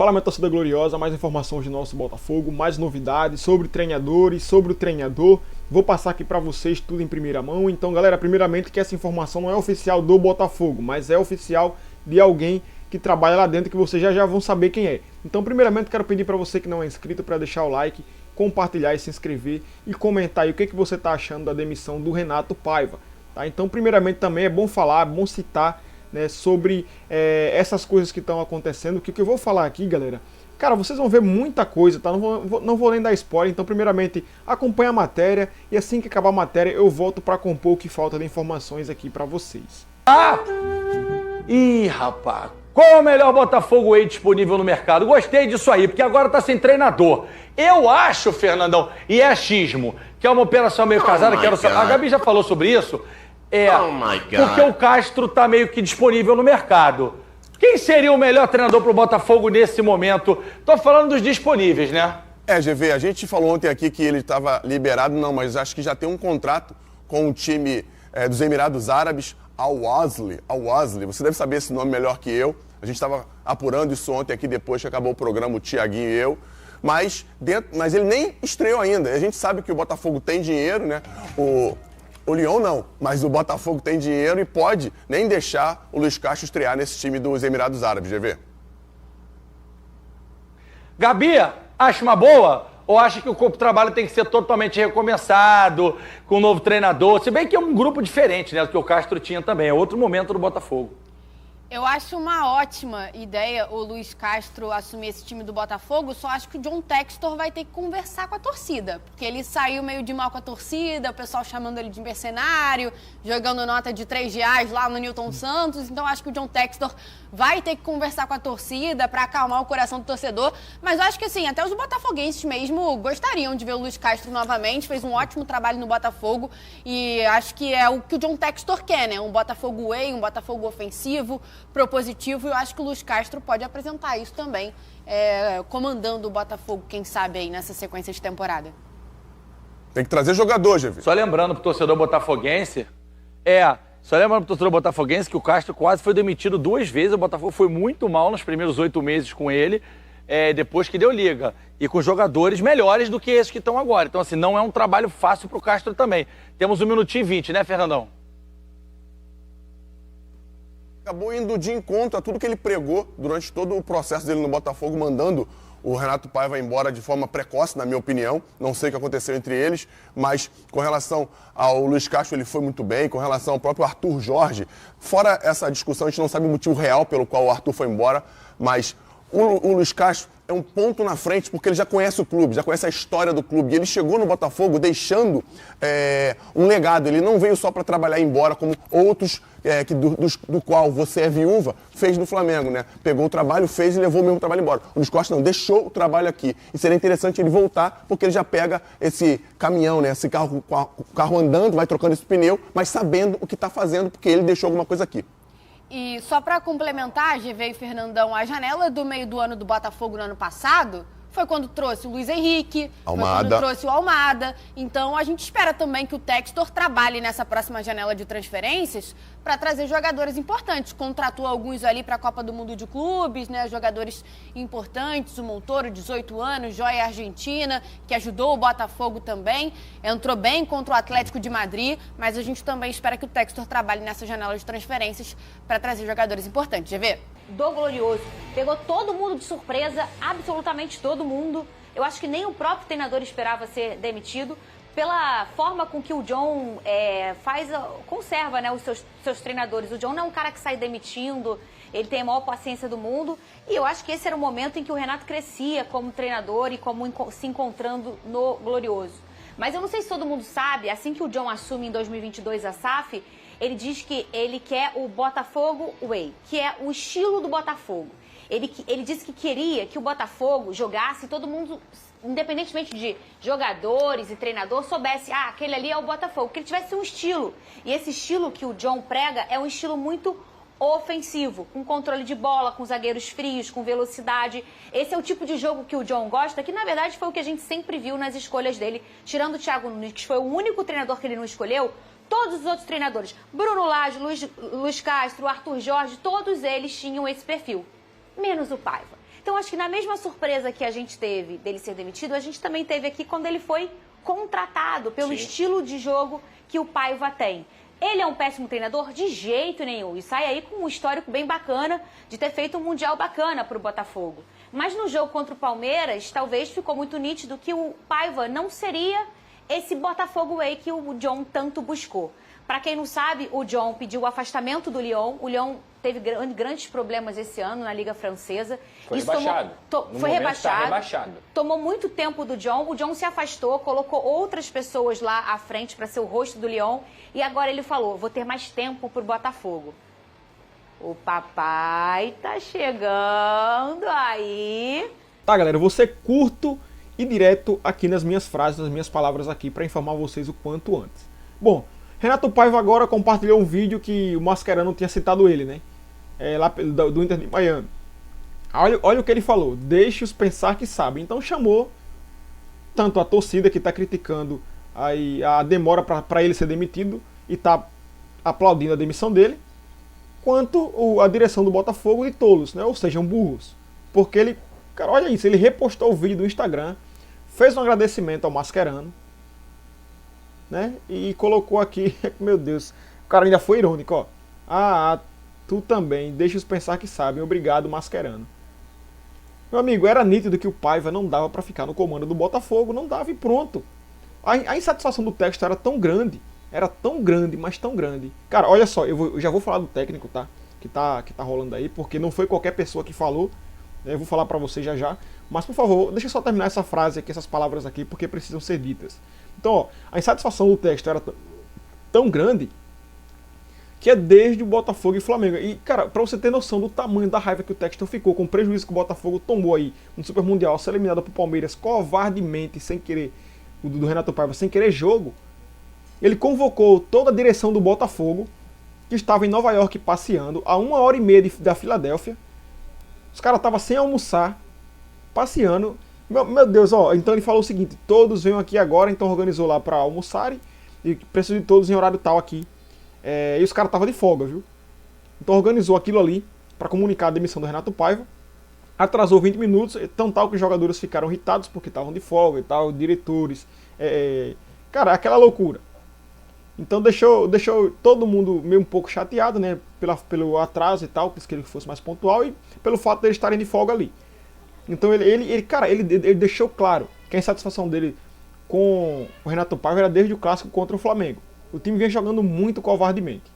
Fala, minha torcida gloriosa, mais informações do nosso Botafogo, mais novidades sobre treinadores, sobre o treinador. Vou passar aqui para vocês tudo em primeira mão. Então, galera, primeiramente que essa informação não é oficial do Botafogo, mas é oficial de alguém que trabalha lá dentro, que vocês já vão saber quem é. Então, primeiramente, quero pedir para você que não é inscrito para deixar o like, compartilhar e se inscrever e comentar aí o que você está achando da demissão do Renato Paiva. Tá? Então, primeiramente, também é bom falar, é bom citar, né, sobre essas coisas que estão acontecendo, que o que eu vou falar aqui, galera, cara, vocês vão ver muita coisa, tá? Não vou nem dar spoiler, então primeiramente acompanha a matéria e assim que acabar a matéria eu volto para compor o que falta de informações aqui para vocês. Ih, rapaz, qual é o melhor Botafogo aí disponível no mercado? Gostei disso aí, porque agora tá sem treinador. Eu acho, Fernandão, e é achismo, que é uma operação meio casada, quero saber. A Gabi já falou sobre isso. Porque o Castro tá meio que disponível no mercado. Quem seria o melhor treinador pro Botafogo nesse momento? Tô falando dos disponíveis, né? GV, a gente falou ontem aqui que ele estava liberado, não, mas acho que já tem um contrato com o time dos Emirados Árabes, Al-Wasli. Você deve saber esse nome melhor que eu. A gente estava apurando isso ontem aqui, depois que acabou o programa, o Thiaguinho e eu. Mas ele nem estreou ainda. A gente sabe que o Botafogo tem dinheiro, né? O Lyon não, mas o Botafogo tem dinheiro e pode nem deixar o Luiz Castro estrear nesse time dos Emirados Árabes, GV. Gabi, acha uma boa? Ou acha que o corpo de trabalho tem que ser totalmente recomeçado, com um novo treinador? Se bem que é um grupo diferente, né, do que o Castro tinha também, é outro momento do Botafogo. Eu acho uma ótima ideia o Luiz Castro assumir esse time do Botafogo, só acho que o John Textor vai ter que conversar com a torcida, porque ele saiu meio de mal com a torcida, o pessoal chamando ele de mercenário, jogando nota de R$3 lá no Newton Santos, então acho que o John Textor vai ter que conversar com a torcida para acalmar o coração do torcedor, mas eu acho que assim, até os botafoguenses mesmo gostariam de ver o Luiz Castro novamente, fez um ótimo trabalho no Botafogo e acho que é o que o John Textor quer, né? Um Botafogo way, um Botafogo ofensivo, propositivo, e eu acho que o Luiz Castro pode apresentar isso também, comandando o Botafogo, quem sabe aí, nessa sequência de temporada. Tem que trazer jogador, GV. Só lembrando pro torcedor botafoguense, que o Castro quase foi demitido 2 vezes, o Botafogo foi muito mal nos primeiros 8 meses com ele, depois que deu liga, e com jogadores melhores do que esses que estão agora. Então, assim, não é um trabalho fácil pro Castro também. Temos 1 minutinho e 20, né, Fernandão? Acabou indo de encontro a tudo que ele pregou durante todo o processo dele no Botafogo, mandando o Renato Paiva embora de forma precoce, na minha opinião. Não sei o que aconteceu entre eles, mas com relação ao Luiz Castro, ele foi muito bem. Com relação ao próprio Arthur Jorge, fora essa discussão, a gente não sabe o motivo real pelo qual o Arthur foi embora, mas o Luiz Castro é um ponto na frente, porque ele já conhece o clube, já conhece a história do clube. E ele chegou no Botafogo deixando um legado. Ele não veio só para trabalhar e ir embora, como outros do qual você é viúva, fez no Flamengo, né? Pegou o trabalho, fez e levou o mesmo trabalho embora. O Luiz Costa não, deixou o trabalho aqui. E seria interessante ele voltar, porque ele já pega esse caminhão, né? Esse carro andando, vai trocando esse pneu, mas sabendo o que está fazendo, porque ele deixou alguma coisa aqui. E só para complementar, GV e Fernandão, a janela do meio do ano do Botafogo no ano passado foi quando trouxe o Luiz Henrique, Almada. Foi quando trouxe o Almada. Então a gente espera também que o Textor trabalhe nessa próxima janela de transferências para trazer jogadores importantes. Contratou alguns ali para a Copa do Mundo de Clubes, né? Jogadores importantes, o Montoro, 18 anos, joia argentina, que ajudou o Botafogo também. Entrou bem contra o Atlético de Madrid, mas a gente também espera que o Textor trabalhe nessa janela de transferências para trazer jogadores importantes. GV? Do Glorioso. Pegou todo mundo de surpresa, absolutamente todo mundo. Eu acho que nem o próprio treinador esperava ser demitido. Pela forma com que o John conserva, né, os seus treinadores. O John não é um cara que sai demitindo, ele tem a maior paciência do mundo. E eu acho que esse era o momento em que o Renato crescia como treinador e como se encontrando no Glorioso. Mas eu não sei se todo mundo sabe, assim que o John assume em 2022 a SAF, ele diz que ele quer o Botafogo Way, que é o estilo do Botafogo. Ele disse que queria que o Botafogo jogasse, todo mundo, independentemente de jogadores e treinador, soubesse, aquele ali é o Botafogo, que ele tivesse um estilo. E esse estilo que o John prega é um estilo muito ofensivo, com controle de bola, com zagueiros frios, com velocidade. Esse é o tipo de jogo que o John gosta, que na verdade foi o que a gente sempre viu nas escolhas dele, tirando o Thiago Nunes, que foi o único treinador que ele não escolheu. Todos os outros treinadores, Bruno Lage, Luiz Castro, Arthur Jorge, todos eles tinham esse perfil, menos o Paiva. Então, acho que na mesma surpresa que a gente teve dele ser demitido, a gente também teve aqui quando ele foi contratado pelo estilo de jogo que o Paiva tem. Ele é um péssimo treinador? De jeito nenhum. E sai aí com um histórico bem bacana de ter feito um Mundial bacana para o Botafogo. Mas no jogo contra o Palmeiras, talvez ficou muito nítido que o Paiva não seria esse Botafogo Way que o John tanto buscou. Para quem não sabe, o John pediu o afastamento do Lyon. O Lyon teve grandes problemas esse ano na Liga Francesa. Foi rebaixado. Foi rebaixado. Rebaixado. Tomou muito tempo do John. O John se afastou, colocou outras pessoas lá à frente para ser o rosto do Lyon. E agora ele falou, vou ter mais tempo pro Botafogo. O papai tá chegando aí. Tá, galera, eu vou ser curto e direto aqui nas minhas frases, nas minhas palavras aqui, para informar vocês o quanto antes. Bom, Renato Paiva agora compartilhou um vídeo que o Mascherano tinha citado ele, né? Lá do Inter de Miami. Olha o que ele falou. Deixe-os pensar que sabem. Então chamou tanto a torcida que está criticando aí a demora para ele ser demitido e está aplaudindo a demissão dele, quanto a direção do Botafogo de tolos, né? Ou sejam burros. Porque ele, cara, olha isso, ele repostou o vídeo do Instagram, fez um agradecimento ao Mascherano, né? E colocou aqui, meu Deus, o cara ainda foi irônico, ó. Tu também, deixa-os pensar que sabem, obrigado Mascherano. Meu amigo, era nítido que o Paiva não dava para ficar no comando do Botafogo, não dava e pronto. A insatisfação do texto era tão grande, mas tão grande. Cara, olha só, eu já vou falar do técnico, tá? Que tá rolando aí, porque não foi qualquer pessoa que falou, né? Eu vou falar pra você já. Mas, por favor, deixa eu só terminar essa frase aqui, essas palavras aqui, porque precisam ser ditas. Então, ó, a insatisfação do texto era tão grande que é desde o Botafogo e Flamengo. E, cara, pra você ter noção do tamanho da raiva que o Textor ficou, com o prejuízo que o Botafogo tomou aí no Super Mundial, ser eliminado pro Palmeiras covardemente, sem querer, do Renato Paiva, sem querer jogo, ele convocou toda a direção do Botafogo, que estava em Nova York passeando, a 1h30 da Filadélfia. Os caras estavam sem almoçar, passeando. Meu Deus, ó, então ele falou o seguinte, todos venham aqui agora, então organizou lá para almoçarem, e preciso de todos em horário tal aqui. E os caras estavam de folga, viu? Então organizou aquilo ali para comunicar a demissão do Renato Paiva. Atrasou 20 minutos, tão tal que os jogadores ficaram irritados porque estavam de folga e tal, diretores. Cara, aquela loucura. Então deixou todo mundo meio um pouco chateado, né? Pelo atraso e tal, quis que ele fosse mais pontual e pelo fato de eles estarem de folga ali. Então ele deixou claro que a insatisfação dele com o Renato Paiva era desde o clássico contra o Flamengo. O time vinha jogando muito covardemente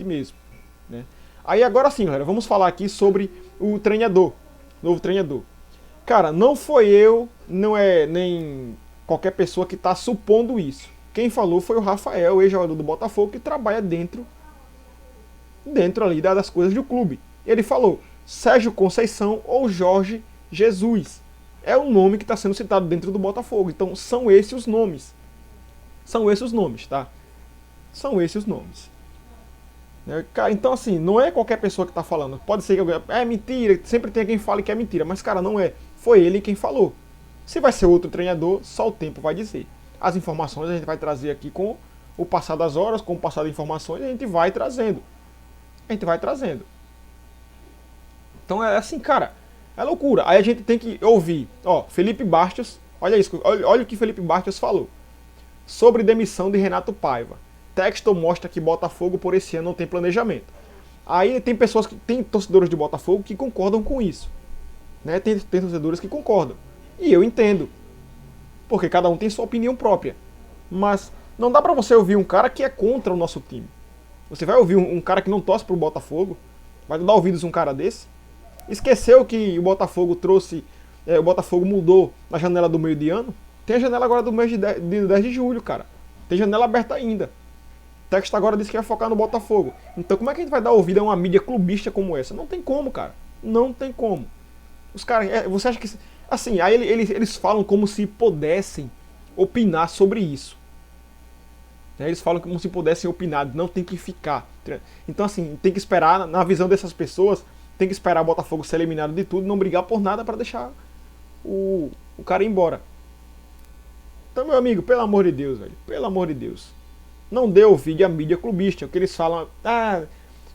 mesmo, né? Aí agora sim, galera, vamos falar aqui sobre o treinador, novo treinador. Cara, não foi eu, não é nem qualquer pessoa que está supondo isso. Quem falou foi o Rafael, ex-jogador do Botafogo, que trabalha dentro ali das coisas do clube. Ele falou, Sérgio Conceição ou Jorge Jesus. É o nome que está sendo citado dentro do Botafogo. Então são esses os nomes. São esses os nomes, tá? São esses os nomes. Então assim, não é qualquer pessoa que está falando. Pode ser que alguém... É mentira, sempre tem quem fale que é mentira. Mas cara, não é. Foi ele quem falou. Se vai ser outro treinador, só o tempo vai dizer. As informações a gente vai trazer aqui com o passar das horas, com o passar das informações, a gente vai trazendo. Então é assim, cara, é loucura. Aí a gente tem que ouvir, ó, Felipe Bastos, olha isso, olha o que Felipe Bastos falou. Sobre demissão de Renato Paiva. Texto mostra que Botafogo por esse ano não tem planejamento. Aí tem pessoas que tem torcedores de Botafogo que concordam com isso. Né? Tem torcedores que concordam. E eu entendo. Porque cada um tem sua opinião própria. Mas não dá pra você ouvir um cara que é contra o nosso time. Você vai ouvir um cara que não torce pro Botafogo, vai dar ouvidos a um cara desse? Esqueceu que o Botafogo trouxe, o Botafogo mudou na janela do meio de ano? Tem a janela agora do mês de 10 de julho, cara. Tem janela aberta ainda. O texto agora disse que vai focar no Botafogo. Então como é que a gente vai dar ouvido a uma mídia clubista como essa? Não tem como, cara. Não tem como. Os caras, você acha que... Assim, aí eles falam como se pudessem opinar sobre isso. Eles falam como se pudessem opinar, não tem que ficar. Então assim, tem que esperar, na visão dessas pessoas, tem que esperar o Botafogo ser eliminado de tudo, não brigar por nada para deixar o cara ir embora. Então, meu amigo, pelo amor de Deus, velho, pelo amor de Deus. Não dê ouvido à mídia clubista, o que eles falam,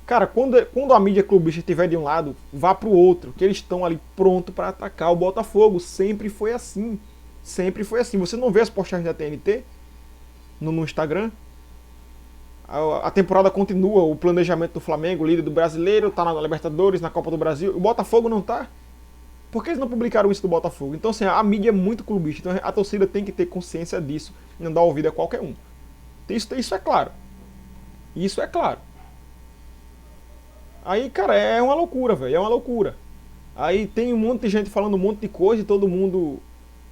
Cara, quando a mídia clubista estiver de um lado, vá pro outro, que eles estão ali pronto para atacar o Botafogo. Sempre foi assim. Sempre foi assim. Você não vê as postagens da TNT no Instagram? A temporada continua, o planejamento do Flamengo, líder do Brasileiro, tá na Libertadores, na Copa do Brasil. O Botafogo não tá. Por que eles não publicaram isso do Botafogo? Então, assim, a mídia é muito clubista. Então, a torcida tem que ter consciência disso e não dar ouvido a qualquer um. Isso é claro. Isso é claro. Aí, cara, é uma loucura, velho. É uma loucura. Aí tem um monte de gente falando um monte de coisa e todo mundo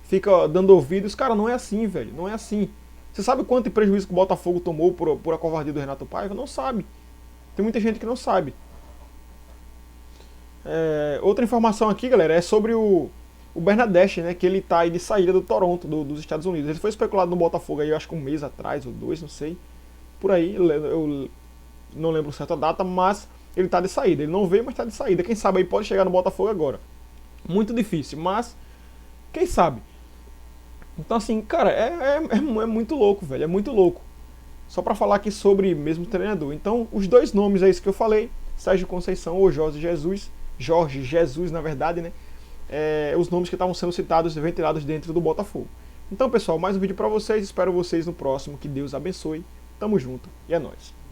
fica dando ouvidos. Cara, não é assim, velho. Não é assim. Você sabe quanto prejuízo que o Botafogo tomou por a covardia do Renato Paiva? Não sabe. Tem muita gente que não sabe. Outra informação aqui, galera, é sobre o Bernadette, né? Que ele tá aí de saída do Toronto, dos Estados Unidos. Ele foi especulado no Botafogo aí, eu acho que um mês atrás, ou 2, não sei. Por aí, eu não lembro certa data, mas ele tá de saída. Ele não veio, mas tá de saída. Quem sabe aí pode chegar no Botafogo agora. Muito difícil, mas quem sabe? Então assim, cara, é muito louco, velho. É muito louco. Só pra falar aqui sobre mesmo treinador. Então, os dois nomes é isso que eu falei. Sérgio Conceição ou Jorge Jesus. Jorge Jesus, na verdade, né? Os nomes que estavam sendo citados e ventilados dentro do Botafogo. Então, pessoal, mais um vídeo pra vocês. Espero vocês no próximo. Que Deus abençoe. Tamo junto e é nóis.